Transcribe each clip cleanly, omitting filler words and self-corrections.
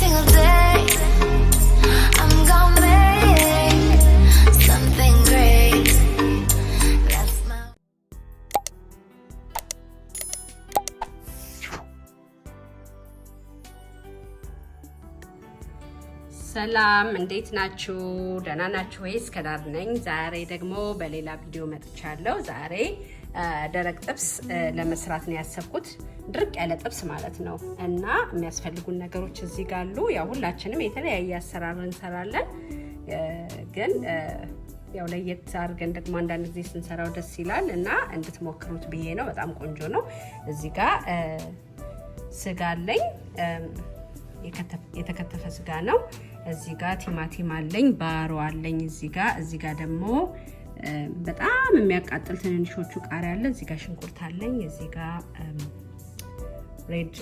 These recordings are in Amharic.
single day. I'm gonna make something great. That's my ሰላም እንዴት ናችሁ? ደህና ናችሁ ወይስ? ከዳር ነኝ። ዛሬ ደግሞ በሌላ ቪዲዮ መጥቻለሁ። ዛሬ ደረቅ ጥብስ ለመስራት ነው ያሰብኩት። ድርቅ ያለ ጥብስ ማለት ነው። እና የሚያስፈልጉን ነገሮች እዚህ ጋር አሉ። ያው ሁላችንም የተለያየ አሰራር እንሰራለን፣ ግን ያው ለየት አድርገን ደግሞ አንዳንድ ጊዜ ስንሰራው ደስ ይላል እና እንድትሞክሩት ብዬ ነው። በጣም ቆንጆ ነው። እዚህ ጋር ስጋ አለኝ፣ የተከተፈ ስጋ ነው። እዚህ ጋር ቲማቲም አለኝ፣ ባሮ አለኝ። እዚህ ጋር ደግሞ በጣም የሚያቃጥል ትንንሾቹ ቃሪያ አለ። እዚህ ጋር ሽንኩርት አለኝ። እዚህ ጋር ሬድ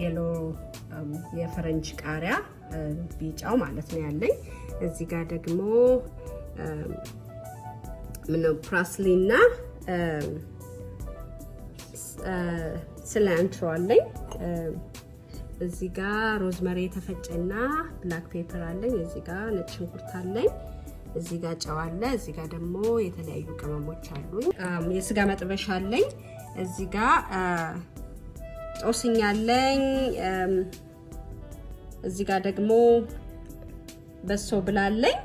የሎ የፈረንጅ ቃሪያ ቢጫው ማለት ነው ያለኝ። እዚህ ጋር ደግሞ ምነው ፓርስሊና ሲላንትሮ አለኝ። እዚህ ጋር ሮዝመሪ የተፈጨና ብላክ ፔፐር አለኝ። እዚህ ጋር ነጭ ሽንኩርት አለኝ። እዚህ ጋር ጨው አለ። እዚህ ጋር ደግሞ የተለያዩ ቅመሞች አሉኝ። የስጋ መጥበሻ አለኝ። እዚህ ጋር ጦስኝ አለኝ። እዚህ ጋር ደግሞ በሶ ብላለኝ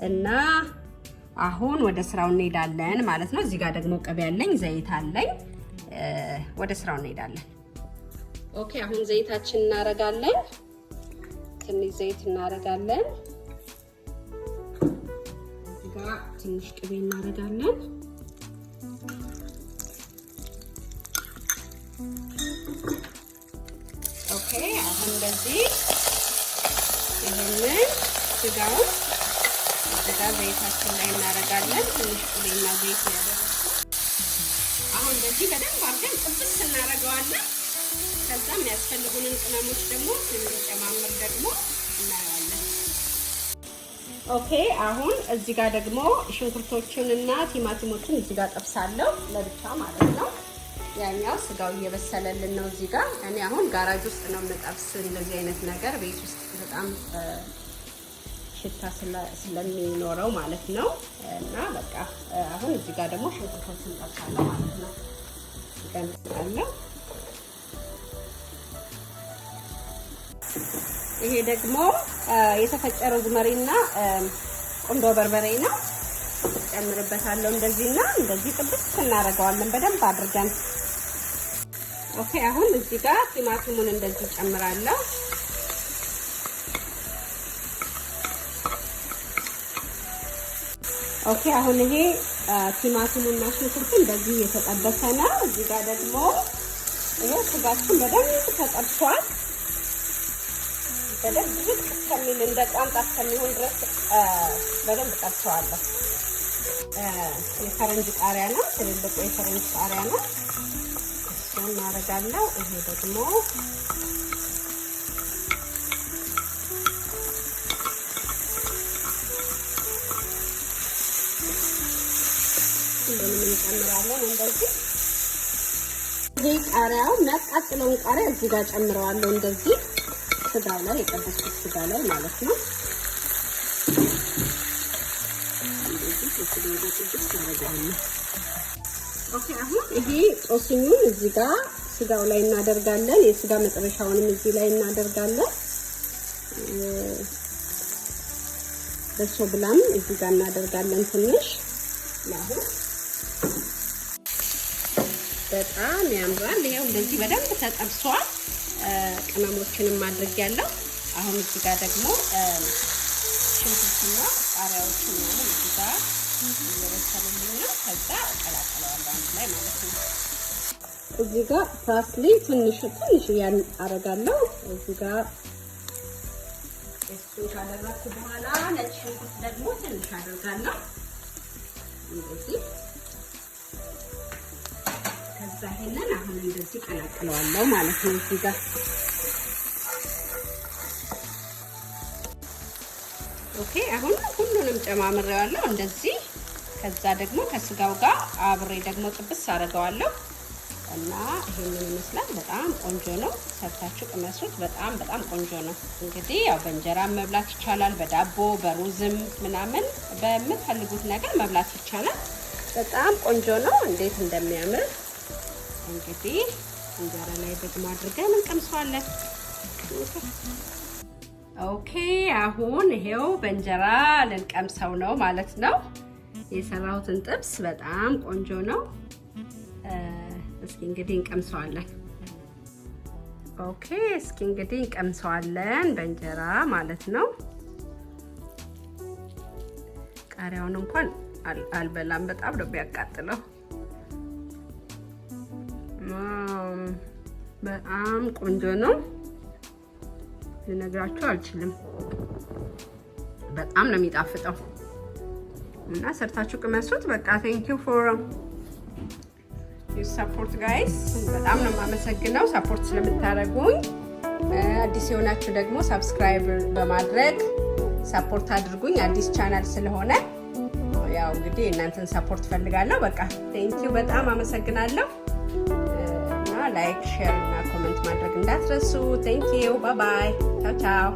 እና አሁን ወደ ስራው እንሄዳለን ማለት ነው። እዚህ ጋር ደግሞ ቅቤ አለኝ፣ ዘይት አለኝ። ወደ ስራው እንሄዳለን። ኦኬ፣ አሁን ዘይታችን እናረጋለን። ትንሽ ዘይት እናረጋለን። እዚህ ጋር ትንሽ ቅቤ እናረጋለን። ኦኬ፣ አሁን እንደዚህ ይሄንን ስጋውን እዚህ ጋር ዘይታችን ላይ እናረጋለን። ትንሽ ቅቤና ዘይት ያደረግን አሁን እንደዚህ በደንብ አድርገን ጥብስ እናረጋዋለን። ከዛ የሚያስፈልጉንን ቅመሞች ደግሞ ስንጨማምር ደግሞ እናያለን። ኦኬ፣ አሁን እዚህ ጋር ደግሞ ሽንኩርቶቹንና ቲማቲሞቹን እዚህ ጋር ጠብሳለሁ ለብቻ ማለት ነው። ያኛው ስጋው እየበሰለልን ነው እዚህ ጋር። እኔ አሁን ጋራጅ ውስጥ ነው የምጠብስ እንደዚህ አይነት ነገር፣ ቤት ውስጥ በጣም ሽታ ስለሚኖረው ማለት ነው። እና በቃ አሁን እዚህ ጋር ደግሞ ሽንኩርቶቹን ጠብሳለሁ ማለት ነው። ይቀንሳለሁ። ይሄ ደግሞ የተፈጨ ሮዝመሪና ቁንዶ በርበሬ ነው። ጨምርበታለሁ እንደዚህና እንደዚህ ጥብስ እናደርገዋለን በደንብ አድርገን። ኦኬ፣ አሁን እዚህ ጋር ቲማቲሙን እንደዚህ ጨምራለሁ። ኦኬ፣ አሁን ይሄ ቲማቲሙና ሽንኩርቱ እንደዚህ የተጠበሰ ነው። እዚህ ጋር ደግሞ ይሄ ስጋችን በደንብ ተጠብሷል። በደንብ ዝቅ እስከሚል እንደ ቋንጣ እስከሚሆን ድረስ በደንብ ጠብሰዋለሁ። የፈረንጅ ቃሪያ ነው፣ ትልልቁ የፈረንጅ ቃሪያ ነው። እሱን እናደርጋለሁ። ይሄ ደግሞ ሁሉንም እንጨምራለን እንደዚህ። ይሄ ቃሪያው የሚያቃጥለውን ቃሪያ እዚህ ጋር ጨምረዋለሁ እንደዚህ ስጋው ላይ የጠበስኩት ስጋ ላይ ማለት ነው። ኦኬ፣ አሁን ይሄ ጦስኙን እዚህ ጋር ስጋው ላይ እናደርጋለን። የስጋ መጥበሻውንም እዚህ ላይ እናደርጋለን። በሶ ብላም እዚህ ጋር እናደርጋለን ትንሽ። አሁን በጣም ያምራል። ይሄው እንደዚህ በደንብ ተጠብሷል። ቅመሞችንም ማድረግ ያለው አሁን እዚህ ጋር ደግሞ ሽንኩርትና ቃሪያዎችን ነው እዚህ ጋር እየበሰሉልኝ ነው። ከዛ እቀላቅለዋለሁ አንድ ላይ ማለት ነው። እዚህ ጋር ፓርስሊ ትንሽ ያን አረጋለሁ። እዚህ ጋር እሱ ካደረኩ በኋላ ነጭ ሽንኩርት ደግሞ ትንሽ አደርጋለሁ እንደዚህ። ከዛ ይሄንን አሁን እንደዚህ ቀላቅለዋለሁ ማለት ነው እዚህ ጋር። ኦኬ፣ አሁን ሁሉንም ጨማምሬዋለሁ እንደዚህ። ከዛ ደግሞ ከስጋው ጋር አብሬ ደግሞ ጥብስ አደርገዋለሁ። እና ይሄንን ይመስላል። በጣም ቆንጆ ነው። ሰርታችሁ ቅመሱት። በጣም ቆንጆ ነው። እንግዲህ ያው በእንጀራ መብላት ይቻላል፣ በዳቦ በሩዝም ምናምን በምትፈልጉት ነገር መብላት ይቻላል። በጣም ቆንጆ ነው። እንዴት እንደሚያምር እንግዲህ እንጀራ ላይ ደግሞ አድርገን እንቀምሰዋለን። ኦኬ አሁን ይሄው በእንጀራ ልንቀምሰው ነው ማለት ነው። የሰራሁትን ጥብስ በጣም ቆንጆ ነው። እስኪ እንግዲህ እንቀምሰዋለን። ኦኬ እስኪ እንግዲህ እንቀምሰዋለን በእንጀራ ማለት ነው። ቃሪያውን እንኳን አልበላም፣ በጣም ነው የሚያቃጥለው። በጣም ቆንጆ ነው። ልነግራችሁ አልችልም። በጣም ነው የሚጣፍጠው እና ሰርታችሁ ቅመሱት። በቃ ቴንክ ዩ ፎር ዩ ሰፖርት ጋይስ። በጣም ነው የማመሰግነው ሰፖርት ስለምታደርጉኝ። አዲስ የሆናችሁ ደግሞ ሰብስክራይብ በማድረግ ሰፖርት አድርጉኝ። አዲስ ቻናል ስለሆነ ያው እንግዲህ እናንተን ሰፖርት ፈልጋለሁ። በቃ ቴንክ ዩ በጣም አመሰግናለሁ። እና ላይክ፣ ሼር እና ኮሜንት ማድረግ እንዳትረሱ። ቴንክ ዩ ባይ ባይ። ቻው ቻው።